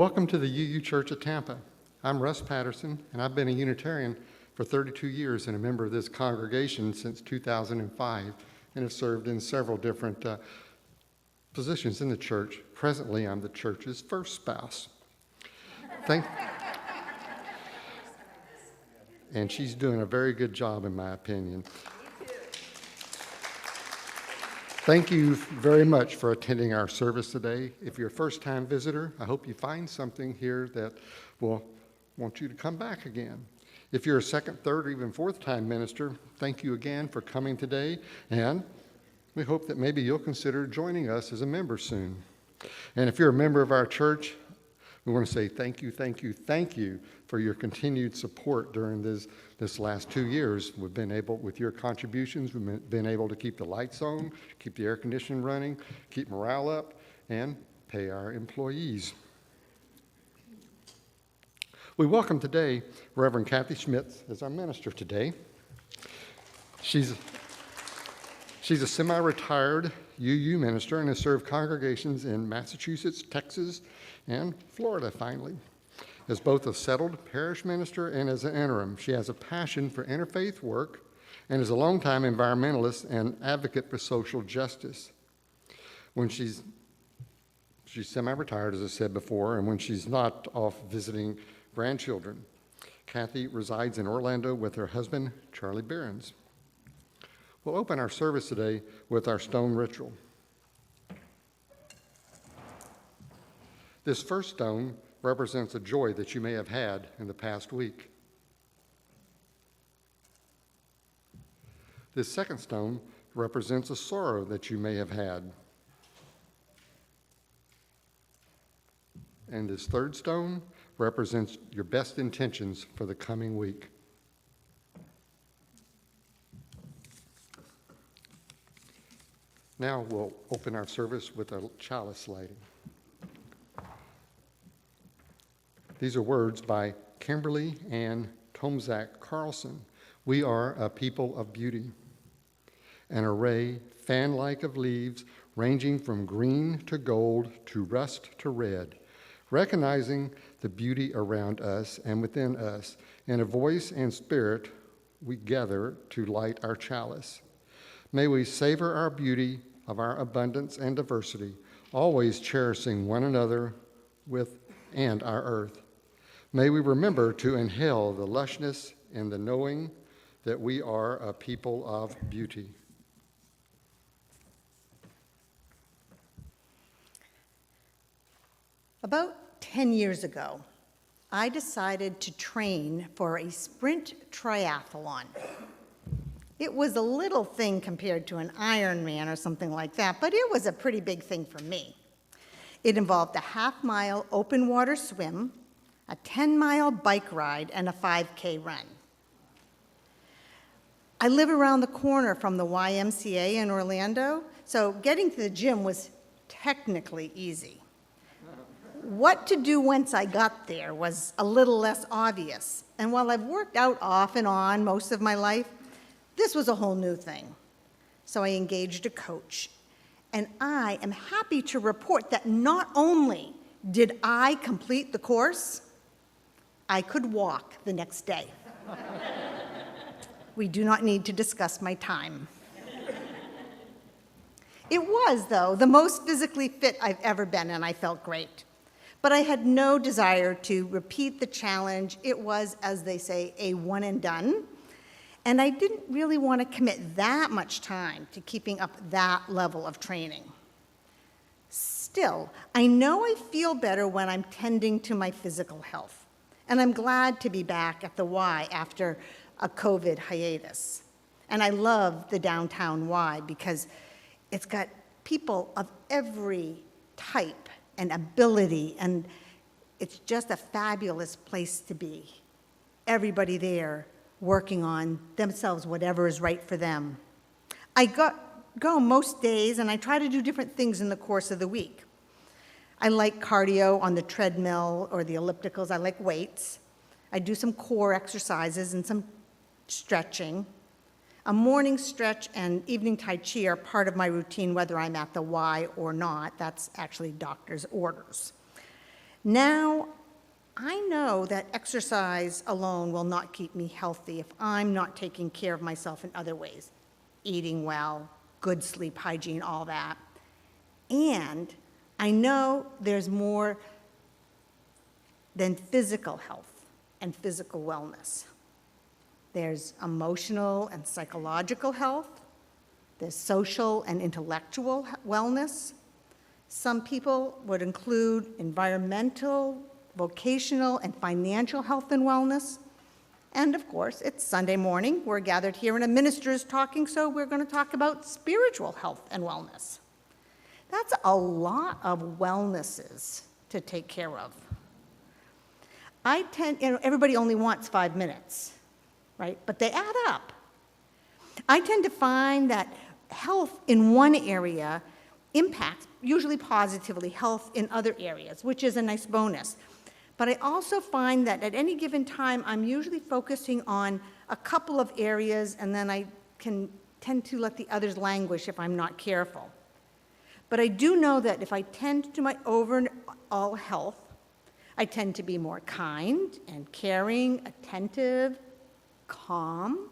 Welcome to the UU Church at Tampa. I'm Russ Patterson, and I've been a Unitarian for 32 years and a member of this congregation since 2005, and have served in several different positions in the church. Presently, I'm the church's first spouse. And she's doing a very good job, in my opinion. Thank you very much for attending our service today. If you're a first-time visitor, I hope you find something here that will want you to come back again. If you're a second, third, or even fourth-time minister, thank you again for coming today, and we hope that maybe you'll consider joining us as a member soon. And if you're a member of our church, we want to say thank you for your continued support during this last 2 years. We've been able, with your contributions, we've been able to keep the lights on, keep the air conditioning running, keep morale up, and pay our employees. We welcome today Reverend Kathy Schmitz as our minister today. She's a semi-retired UU minister and has served congregations in Massachusetts, Texas, and Florida, finally. As both a settled parish minister and as an interim, she has a passion for interfaith work and is a longtime environmentalist and advocate for social justice. When she's semi-retired, as I said before, and when she's not off visiting grandchildren. Kathy resides in Orlando with her husband, Charlie Behrens. We'll open our service today with our stone ritual. This first stone represents a joy that you may have had in the past week. This second stone represents a sorrow that you may have had. And this third stone represents your best intentions for the coming week. Now we'll open our service with a chalice lighting. These are words by Kimberly Ann Tomzak Carlson. We are a people of beauty, an array fan-like of leaves ranging from green to gold to rust to red, recognizing the beauty around us and within us. In a voice and spirit, we gather to light our chalice. May we savor our beauty of our abundance and diversity, always cherishing one another and our earth. May we remember to inhale the lushness and the knowing that we are a people of beauty. About 10 years ago, I decided to train for a sprint triathlon. It was a little thing compared to an Ironman or something like that, but it was a pretty big thing for me. It involved a half-mile open water swim, a 10-mile bike ride, and a 5K run. I live around the corner from the YMCA in Orlando, so getting to the gym was technically easy. What to do once I got there was a little less obvious, and while I've worked out off and on most of my life, this was a whole new thing. So I engaged a coach, and I am happy to report that not only did I complete the course, I could walk the next day. We do not need to discuss my time. It was, though, the most physically fit I've ever been, and I felt great. But I had no desire to repeat the challenge. It was, as they say, a one and done. And I didn't really want to commit that much time to keeping up that level of training. Still, I know I feel better when I'm tending to my physical health. And I'm glad to be back at the Y after a COVID hiatus. And I love the downtown Y because it's got people of every type and ability, and it's just a fabulous place to be. Everybody there working on themselves, whatever is right for them. I go most days, and I try to do different things in the course of the week. I like cardio on the treadmill or the ellipticals. I like weights. I do some core exercises and some stretching. A morning stretch and evening Tai Chi are part of my routine, whether I'm at the Y or not. That's actually doctor's orders. Now, I know that exercise alone will not keep me healthy if I'm not taking care of myself in other ways. Eating well, good sleep hygiene, all that. And I know there's more than physical health and physical wellness. There's emotional and psychological health. There's social and intellectual wellness. Some people would include environmental, vocational, and financial health and wellness. And of course, it's Sunday morning. We're gathered here and a minister is talking, so we're going to talk about spiritual health and wellness. That's a lot of wellnesses to take care of. Everybody only wants 5 minutes, right? But they add up. I tend to find that health in one area impacts, usually positively, health in other areas, which is a nice bonus. But I also find that at any given time, I'm usually focusing on a couple of areas, and then I can tend to let the others languish if I'm not careful. But I do know that if I tend to my overall health, I tend to be more kind and caring, attentive, calm,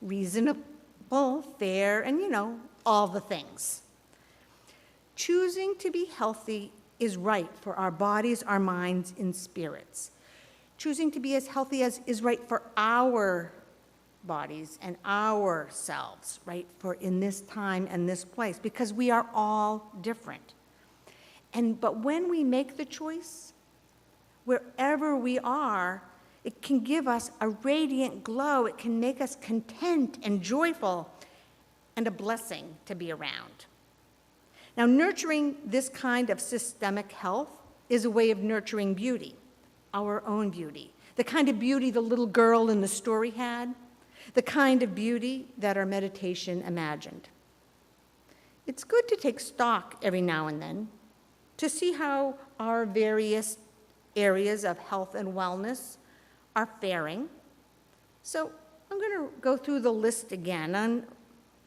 reasonable, fair, and all the things. Choosing to be healthy is right for our bodies, our minds, and spirits. Choosing to be as healthy as is right for our bodies and ourselves, right, for in this time and this place, because we are all different. But when we make the choice, wherever we are, it can give us a radiant glow. It can make us content and joyful and a blessing to be around. Now, nurturing this kind of systemic health is a way of nurturing beauty, our own beauty, the kind of beauty the little girl in the story had, the kind of beauty that our meditation imagined. It's good to take stock every now and then to see how our various areas of health and wellness are faring. So I'm going to go through the list again, and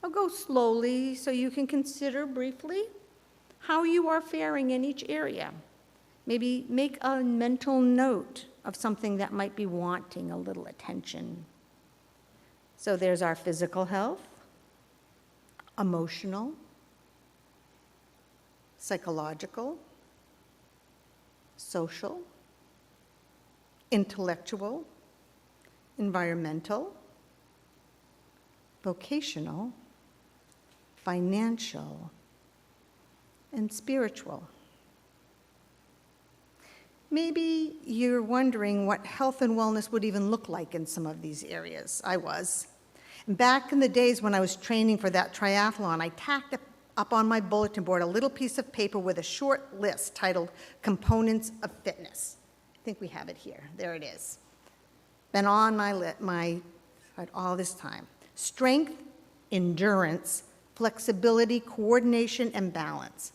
I'll go slowly so you can consider briefly how you are faring in each area. Maybe make a mental note of something that might be wanting a little attention. So there's our physical health, emotional, psychological, social, intellectual, environmental, vocational, financial, and spiritual. Maybe you're wondering what health and wellness would even look like in some of these areas. I was. Back in the days when I was training for that triathlon, I tacked up on my bulletin board a little piece of paper with a short list titled Components of Fitness. I think we have it here. There it is. Been on my all this time. Strength, endurance, flexibility, coordination, and balance.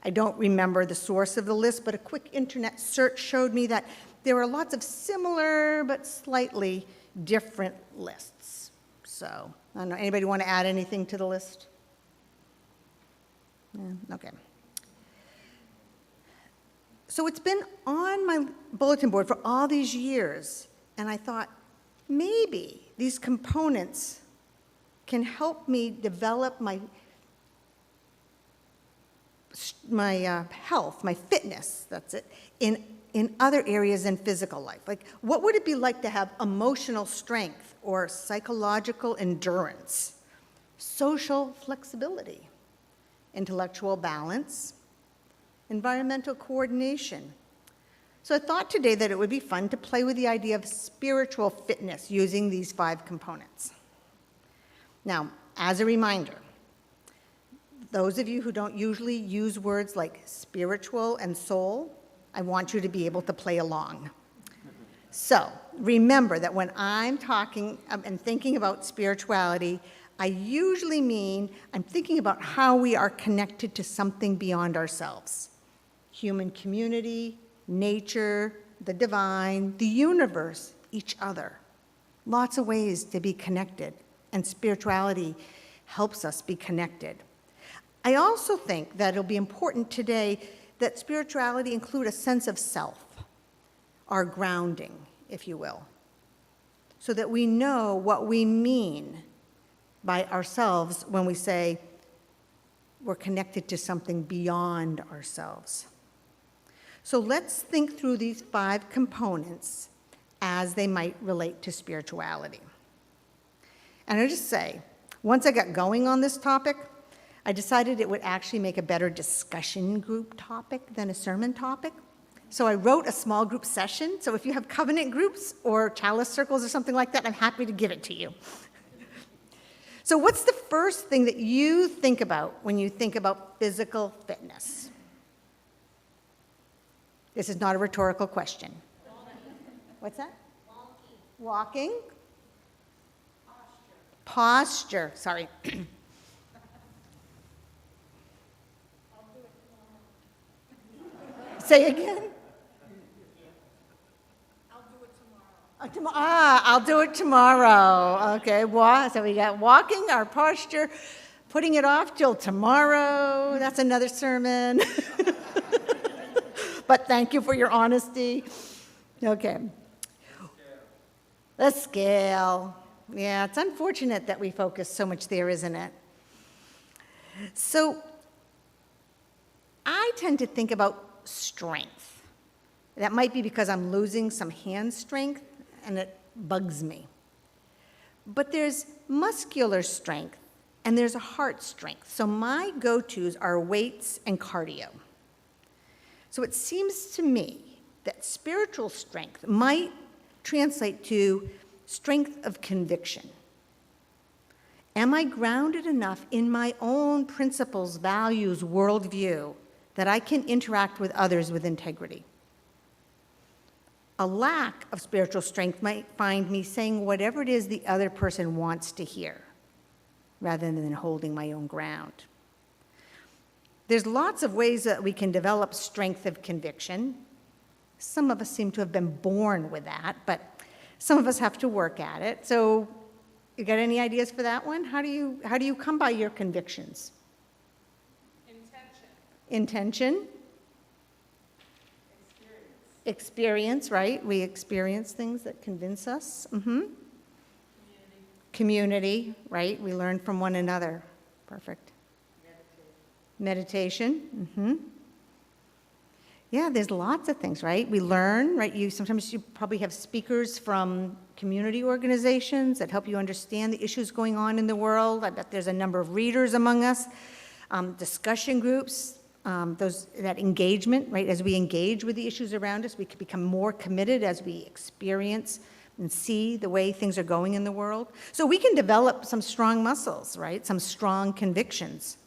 I don't remember the source of the list, but a quick internet search showed me that there are lots of similar but slightly different lists. So, I don't know, anybody want to add anything to the list? Yeah, okay. So it's been on my bulletin board for all these years, and I thought, maybe these components can help me develop my health, my fitness, that's it, in other areas in physical life. Like, what would it be like to have emotional strength or psychological endurance, social flexibility, intellectual balance, environmental coordination? So I thought today that it would be fun to play with the idea of spiritual fitness using these 5 components. Now, as a reminder, those of you who don't usually use words like spiritual and soul, I want you to be able to play along. So remember that when I'm talking and thinking about spirituality, I usually mean I'm thinking about how we are connected to something beyond ourselves. Human community, nature, the divine, the universe, each other. Lots of ways to be connected, and spirituality helps us be connected. I also think that it'll be important today that spirituality include a sense of self, our grounding, if you will, so that we know what we mean by ourselves when we say we're connected to something beyond ourselves. So let's think through these 5 components as they might relate to spirituality. And I'll just say, once I got going on this topic, I decided it would actually make a better discussion group topic than a sermon topic. So I wrote a small group session. So if you have covenant groups or chalice circles or something like that, I'm happy to give it to you. So what's the first thing that you think about when you think about physical fitness? This is not a rhetorical question. What's that? Walking. Posture. Sorry. Say again. I'll do it tomorrow. Okay, so we got walking, our posture, putting it off till tomorrow. That's another sermon. But thank you for your honesty. Okay. The scale. Yeah, it's unfortunate that we focus so much there, isn't it? So I tend to think about strength. That might be because I'm losing some hand strength and it bugs me. But there's muscular strength and there's a heart strength. So my go-tos are weights and cardio. So it seems to me that spiritual strength might translate to strength of conviction. Am I grounded enough in my own principles, values, worldview that I can interact with others with integrity? A lack of spiritual strength might find me saying whatever it is the other person wants to hear, rather than holding my own ground. There's lots of ways that we can develop strength of conviction. Some of us seem to have been born with that, but some of us have to work at it. So you got any ideas for that one? How do you come by your convictions? Intention. Experience, right? We experience things that convince us. Community, right? We learn from one another. Perfect. Meditation. Yeah, there's lots of things, right? We learn, right? Sometimes you probably have speakers from community organizations that help you understand the issues going on in the world. I bet there's a number of readers among us. Discussion groups, that engagement, right? As we engage with the issues around us, we can become more committed as we experience and see the way things are going in the world. So we can develop some strong muscles, right? Some strong convictions.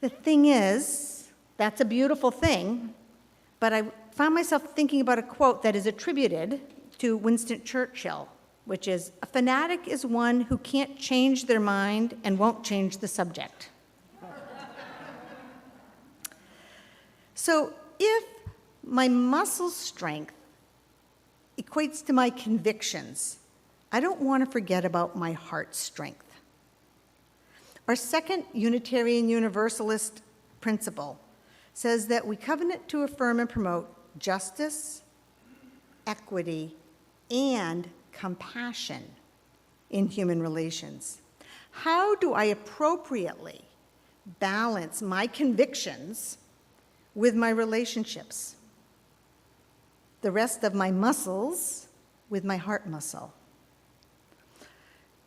The thing is, that's a beautiful thing, but I found myself thinking about a quote that is attributed to Winston Churchill, which is, "A fanatic is one who can't change their mind and won't change the subject." So if my muscle strength equates to my convictions, I don't want to forget about my heart strength. Our second Unitarian Universalist principle says that we covenant to affirm and promote justice, equity, and compassion in human relations. How do I appropriately balance my convictions with my relationships? The rest of my muscles with my heart muscle.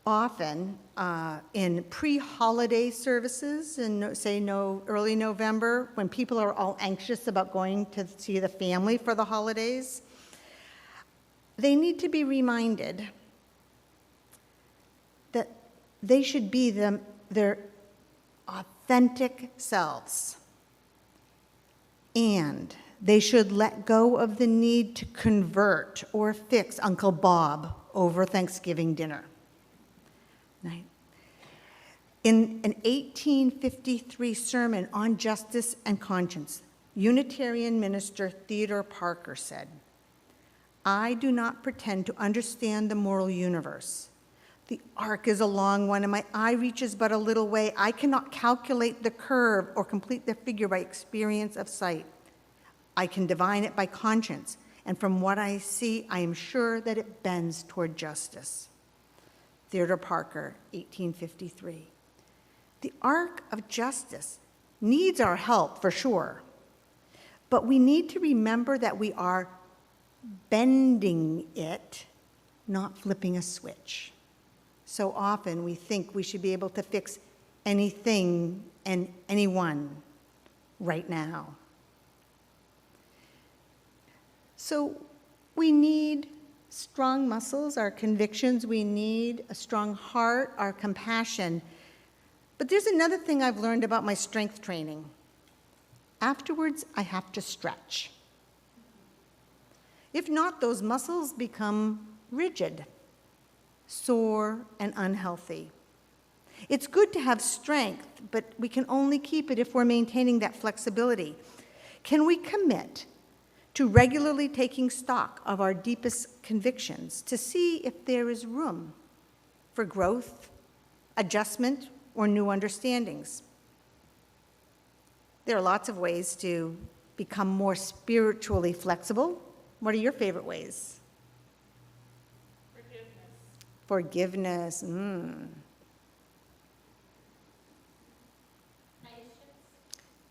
Often in pre-holiday services in, early November, when people are all anxious about going to see the family for the holidays, they need to be reminded that they should be their authentic selves. And they should let go of the need to convert or fix Uncle Bob over Thanksgiving dinner. Right? In an 1853 sermon on justice and conscience, Unitarian minister Theodore Parker said, "I do not pretend to understand the moral universe. The arc is a long one, and my eye reaches but a little way. I cannot calculate the curve or complete the figure by experience of sight. I can divine it by conscience, and from what I see, I am sure that it bends toward justice. Theodore Parker, 1853. The arc of justice needs our help, for sure, but we need to remember that we are bending it, not flipping a switch. So often we think we should be able to fix anything and anyone right now. So we need strong muscles, our convictions. We need a strong heart, our compassion. But there's another thing I've learned about my strength training. Afterwards, I have to stretch. If not, those muscles become rigid, sore, and unhealthy. It's good to have strength, but we can only keep it if we're maintaining that flexibility. Can we commit to regularly taking stock of our deepest convictions to see if there is room for growth, adjustment, or new understandings? There are lots of ways to become more spiritually flexible. What are your favorite ways? Forgiveness.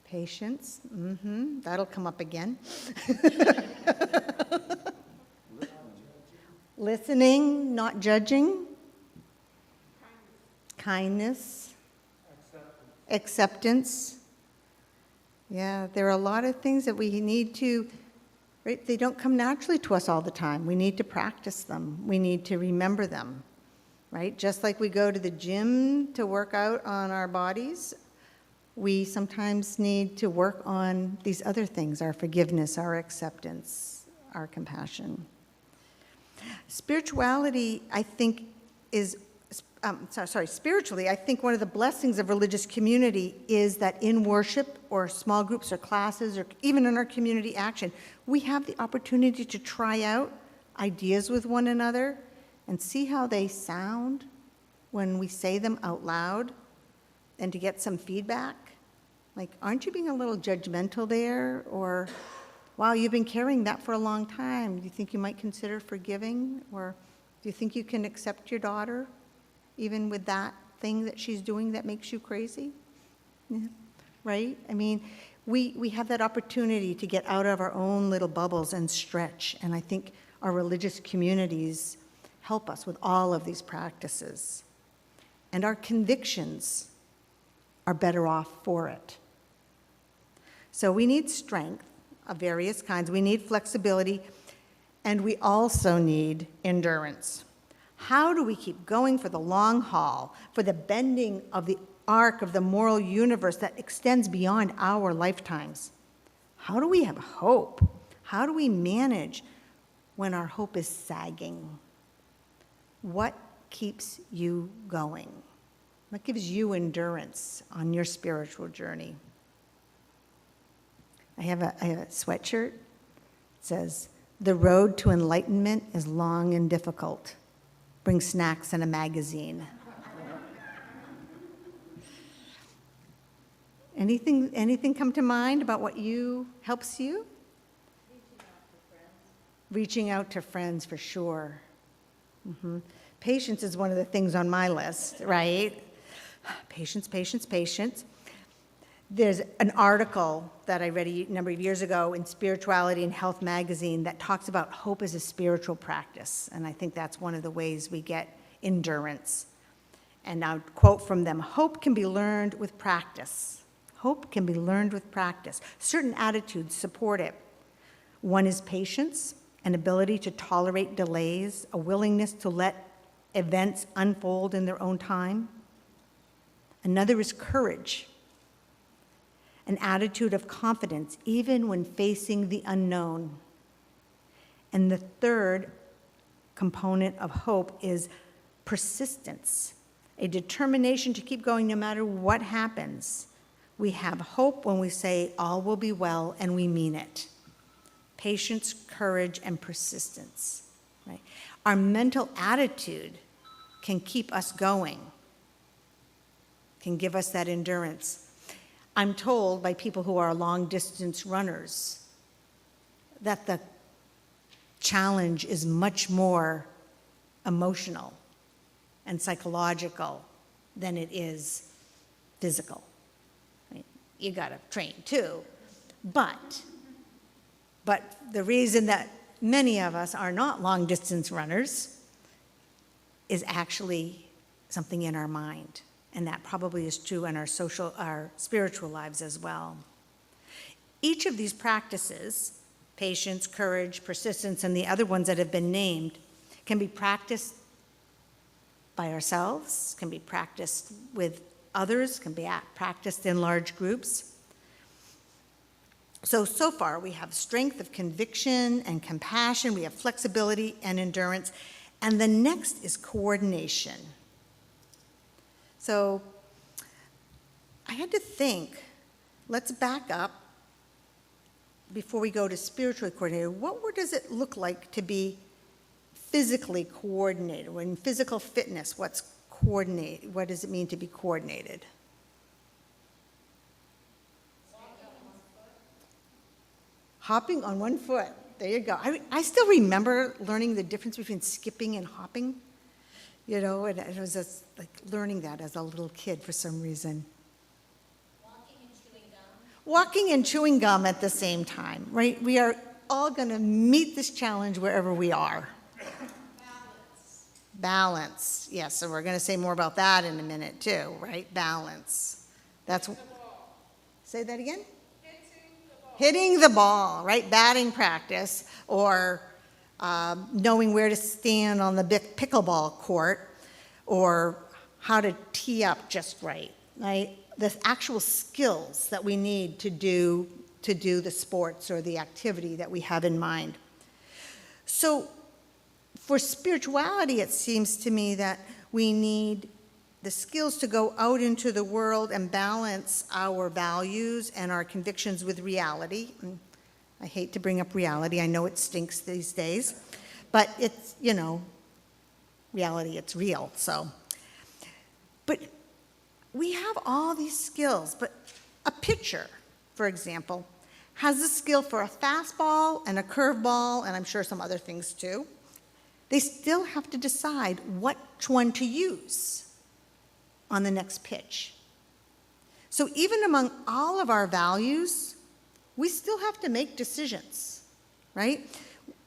Patience. That'll come up again. Listening, not judging. Kindness. Acceptance. Yeah, there are a lot of things that we need to, right? They don't come naturally to us all the time. We need to practice them. We need to remember them, right? Just like we go to the gym to work out on our bodies, we sometimes need to work on these other things, our forgiveness, our acceptance, our compassion. Spirituality, I think, spiritually, I think one of the blessings of religious community is that in worship or small groups or classes or even in our community action, we have the opportunity to try out ideas with one another and see how they sound when we say them out loud and to get some feedback. Like, aren't you being a little judgmental there? Or, wow, you've been carrying that for a long time. Do you think you might consider forgiving? Or do you think you can accept your daughter even with that thing that she's doing that makes you crazy? Yeah. Right? I mean, we have that opportunity to get out of our own little bubbles and stretch. And I think our religious communities help us with all of these practices. And our convictions are better off for it. So we need strength of various kinds. We need flexibility. And we also need endurance. How do we keep going for the long haul, for the bending of the arc of the moral universe that extends beyond our lifetimes? How do we have hope? How do we manage when our hope is sagging? What keeps you going? What gives you endurance on your spiritual journey? I have a sweatshirt. It says, "The road to enlightenment is long and difficult. Bring snacks and a magazine." Anything come to mind about what helps you? Reaching out to friends, for sure. Patience is one of the things on my list, right? Patience, patience, patience. There's an article that I read a number of years ago in Spirituality and Health magazine that talks about hope as a spiritual practice, and I think that's one of the ways we get endurance. And I'll quote from them, "Hope can be learned with practice. Hope can be learned with practice. Certain attitudes support it. One is patience, an ability to tolerate delays, a willingness to let events unfold in their own time. Another is courage, an attitude of confidence even when facing the unknown. And the third component of hope is persistence, a determination to keep going no matter what happens. We have hope when we say all will be well and we mean it. Patience, courage, and persistence. Right? Our mental attitude can keep us going, can give us that endurance. I'm told by people who are long-distance runners that the challenge is much more emotional and psychological than it is physical. I mean, you gotta train too, but the reason that many of us are not long-distance runners is actually something in our mind, and that probably is true in our spiritual lives as well. Each of these practices, patience, courage, persistence, and the other ones that have been named, can be practiced by ourselves, can be practiced with others, can be practiced in large groups. So far we have strength of conviction and compassion, we have flexibility and endurance, and the next is coordination. So I had to think, let's back up before we go to spiritually coordinated. What does it look like to be physically coordinated? In physical fitness, what's coordinated? What does it mean to be coordinated? Hopping on one foot. There you go. I still remember learning the difference between skipping and hopping. You know, and it was just like learning that as a little kid for some reason. Walking and chewing gum. Walking and chewing gum at the same time, right? We are all going to meet this challenge wherever we are. Balance. Yes, so we're going to say more about that in a minute too, right? Balance. That's. Say that again? Hitting the ball, right? Batting practice, or knowing where to stand on the pickleball court, or how to tee up just right? The actual skills that we need to do the sports or the activity that we have in mind. So for spirituality, it seems to me that we need the skills to go out into the world and balance our values and our convictions with reality. I hate to bring up reality. I know it stinks these days, but it's, you know, reality, it's real, so. But we have all these skills, but a pitcher, for example, has the skill for a fastball and a curveball, and I'm sure some other things too. They still have to decide which one to use on the next pitch. So even among all of our values, we still have to make decisions, right?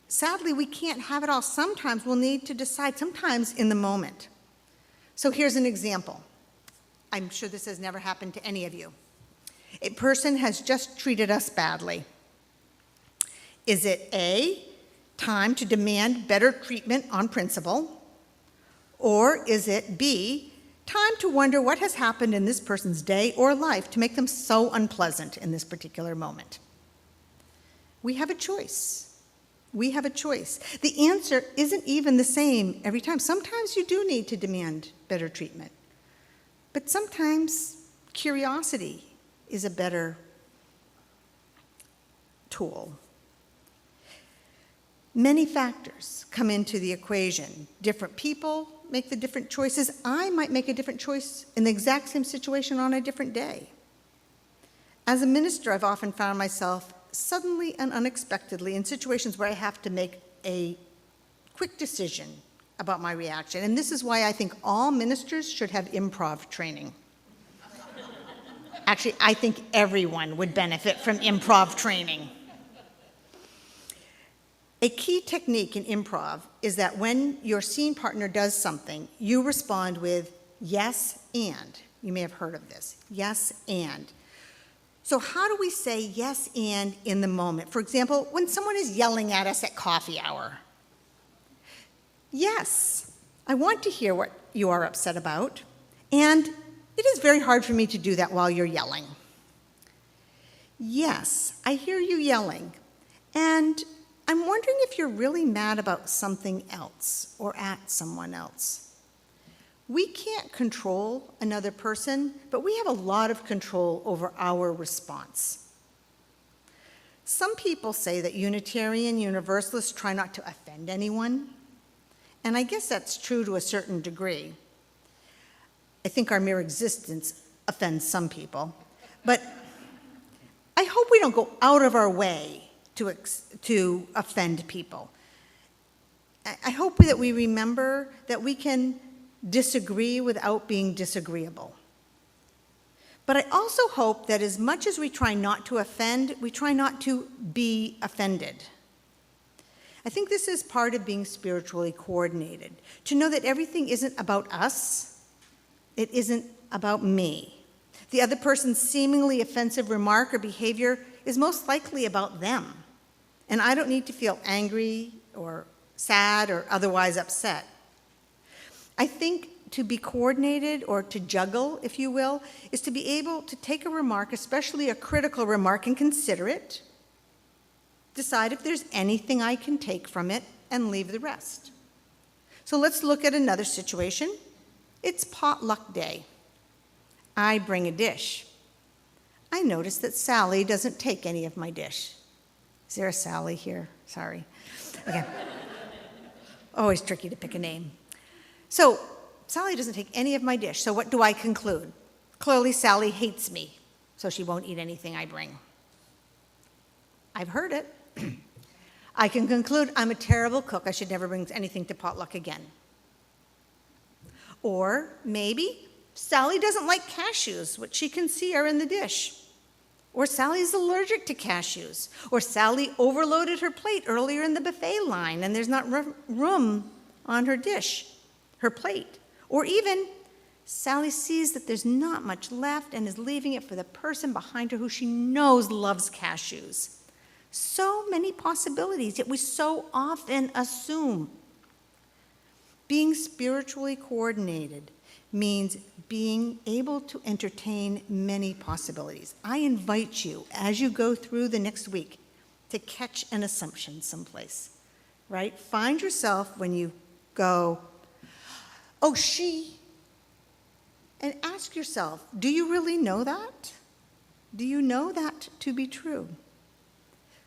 Sadly, we can't have it all. Sometimes we'll need to decide, sometimes in the moment. So here's an example. I'm sure this has never happened to any of you. A person has just treated us badly. Is it A, time to demand better treatment on principle? Or is it B, time to wonder what has happened in this person's day or life to make them so unpleasant in this particular moment? We have a choice. We have a choice. The answer isn't even the same every time. Sometimes you do need to demand better treatment, but sometimes curiosity is a better tool. Many factors come into the equation. Different people make the different choices. I might make a different choice in the exact same situation on a different day. As a minister, I've often found myself suddenly and unexpectedly in situations where I have to make a quick decision about my reaction. And this is why I think all ministers should have improv training. Actually, I think everyone would benefit from improv training. A key technique in improv is that when your scene partner does something, you respond with yes and. You may have heard of this. Yes and. So how do we say yes and in the moment? For example, when someone is yelling at us at coffee hour. Yes, I want to hear what you are upset about, and it is very hard for me to do that while you're yelling. Yes, I hear you yelling, and I'm wondering if you're really mad about something else or at someone else. We can't control another person, but we have a lot of control over our response. Some people say that Unitarian Universalists try not to offend anyone, And I guess that's true to a certain degree. I think our mere existence offends some people. But I hope we don't go out of our way to offend people. I hope that we remember that we can disagree without being disagreeable. But I also hope that as much as we try not to offend, we try not to be offended. I think this is part of being spiritually coordinated, to know that everything isn't about us, it isn't about me. The other person's seemingly offensive remark or behavior is most likely about them, and I don't need to feel angry or sad or otherwise upset. I think to be coordinated, or to juggle, if you will, is to be able to take a remark, especially a critical remark, and consider it, decide if there's anything I can take from it, and leave the rest. So let's look at another situation. It's potluck day. I bring a dish. I notice that Sally doesn't take any of my dish. Is there a Sally here? Sorry. Okay. Always tricky to pick a name. So Sally doesn't take any of my dish, so what do I conclude? Clearly, Sally hates me, so she won't eat anything I bring. I've heard it. I can conclude I'm a terrible cook. I should never bring anything to potluck again. Or maybe Sally doesn't like cashews, which she can see are in the dish. Or Sally's allergic to cashews. Or Sally overloaded her plate earlier in the buffet line, and there's not room on her dish, her plate. Or even Sally sees that there's not much left and is leaving it for the person behind her who she knows loves cashews. So many possibilities, yet we so often assume. Being spiritually coordinated means being able to entertain many possibilities. I invite you, as you go through the next week, to catch an assumption someplace, right? Find yourself when you go, oh, she, and ask yourself, do you really know that? Do you know that to be true?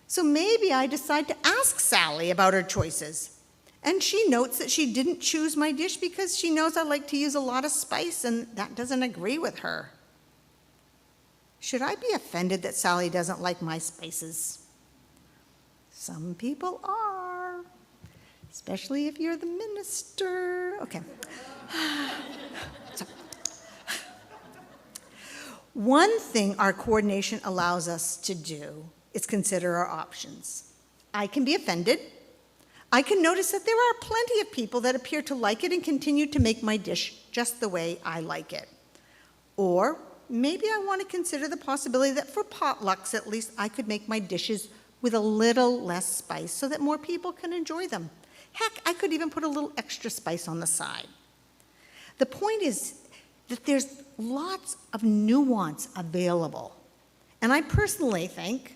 So maybe I decide to ask Sally about her choices. And she notes that she didn't choose my dish because she knows I like to use a lot of spice, and that doesn't agree with her. Should I be offended that Sally doesn't like my spices? Some people are, especially if you're the minister. Okay. So, one thing our coordination allows us to do is consider our options. I can be offended. I can notice that there are plenty of people that appear to like it and continue to make my dish just the way I like it. Or maybe I want to consider the possibility that for potlucks, at least, I could make my dishes with a little less spice so that more people can enjoy them. Heck, I could even put a little extra spice on the side. The point is that there's lots of nuance available. And I personally think,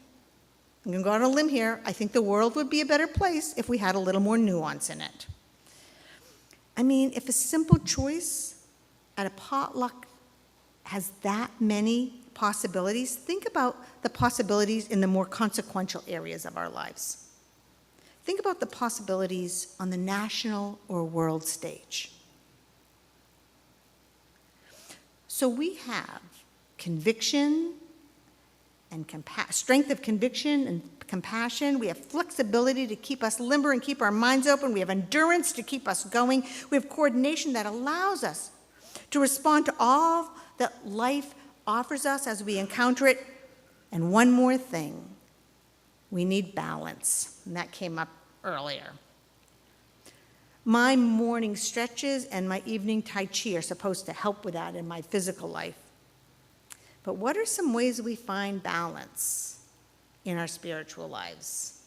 I'm going to go on a limb here, I think the world would be a better place if we had a little more nuance in it. I mean, if a simple choice at a potluck has that many possibilities, think about the possibilities in the more consequential areas of our lives. Think about the possibilities on the national or world stage. So we have conviction and strength of conviction and compassion. We have flexibility to keep us limber and keep our minds open. We have endurance to keep us going. We have coordination that allows us to respond to all that life offers us as we encounter it. And one more thing, we need balance. And that came up earlier. My morning stretches and my evening Tai Chi are supposed to help with that in my physical life. But what are some ways we find balance in our spiritual lives?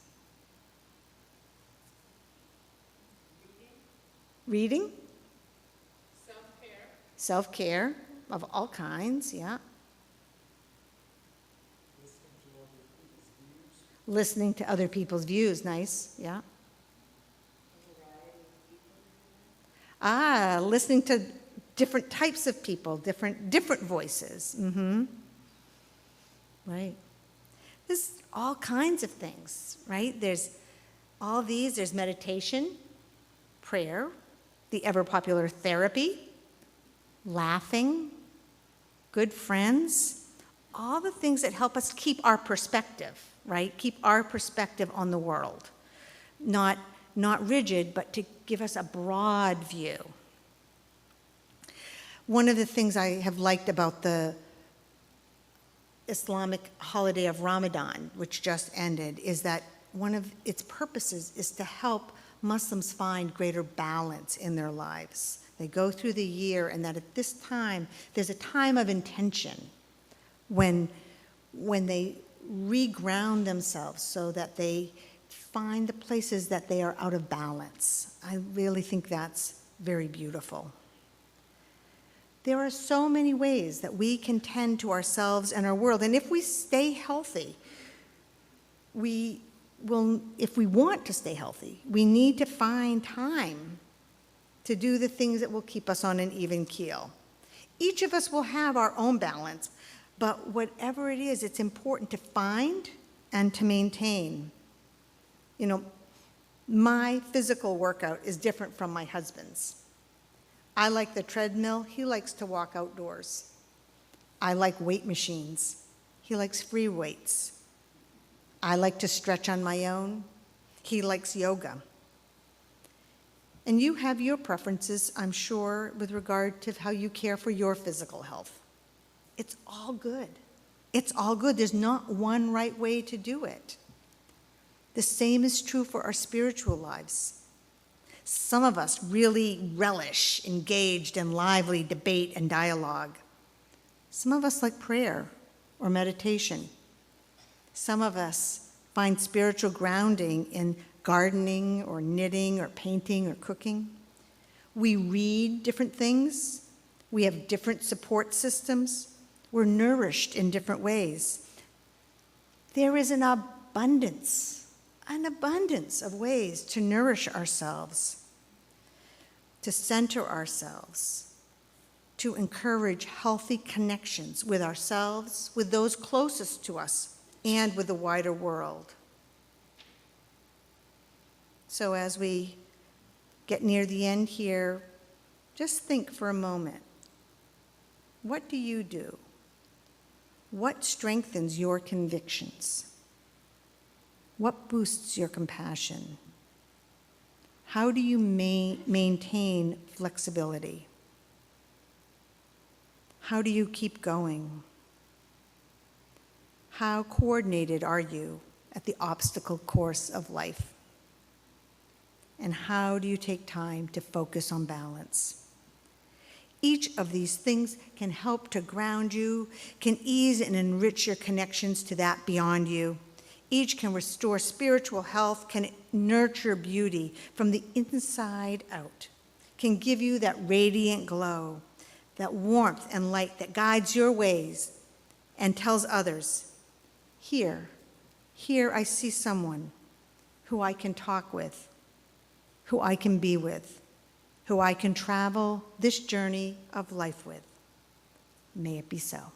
Reading? Self-care. Self-care of all kinds, yeah. Listening to other people's views, nice, yeah. Listening to different types of people, different voices. Right. There's all kinds of things, right? There's all these, there's meditation, prayer, the ever-popular therapy, laughing, good friends, all the things that help us keep our perspective, right? Keep our perspective on the world. Not rigid, but to give us a broad view. One of the things I have liked about the Islamic holiday of Ramadan, which just ended, is that one of its purposes is to help Muslims find greater balance in their lives. They go through the year, and that at this time, there's a time of intention when they reground themselves so that they find the places that they are out of balance. I really think that's very beautiful. There are so many ways that we can tend to ourselves and our world, and if we stay healthy, if we want to stay healthy, we need to find time to do the things that will keep us on an even keel. Each of us will have our own balance, but whatever it is, it's important to find and to maintain. You know, my physical workout is different from my husband's. I like the treadmill, he likes to walk outdoors. I like weight machines, he likes free weights. I like to stretch on my own, he likes yoga. And you have your preferences, I'm sure, with regard to how you care for your physical health. It's all good. It's all good. There's not one right way to do it. The same is true for our spiritual lives. Some of us really relish engaged and lively debate and dialogue. Some of us like prayer or meditation. Some of us find spiritual grounding in gardening or knitting or painting or cooking. We read different things. We have different support systems. We're nourished in different ways. There is an abundance of ways to nourish ourselves, to center ourselves, to encourage healthy connections with ourselves, with those closest to us, and with the wider world. So as we get near the end here, just think for a moment. What do you do? What strengthens your convictions? What boosts your compassion? How do you maintain flexibility? How do you keep going? How coordinated are you at the obstacle course of life? And how do you take time to focus on balance? Each of these things can help to ground you, can ease and enrich your connections to that beyond you. Each can restore spiritual health, can nurture beauty from the inside out, can give you that radiant glow, that warmth and light that guides your ways and tells others, here I see someone who I can talk with, who I can be with, who I can travel this journey of life with. May it be so.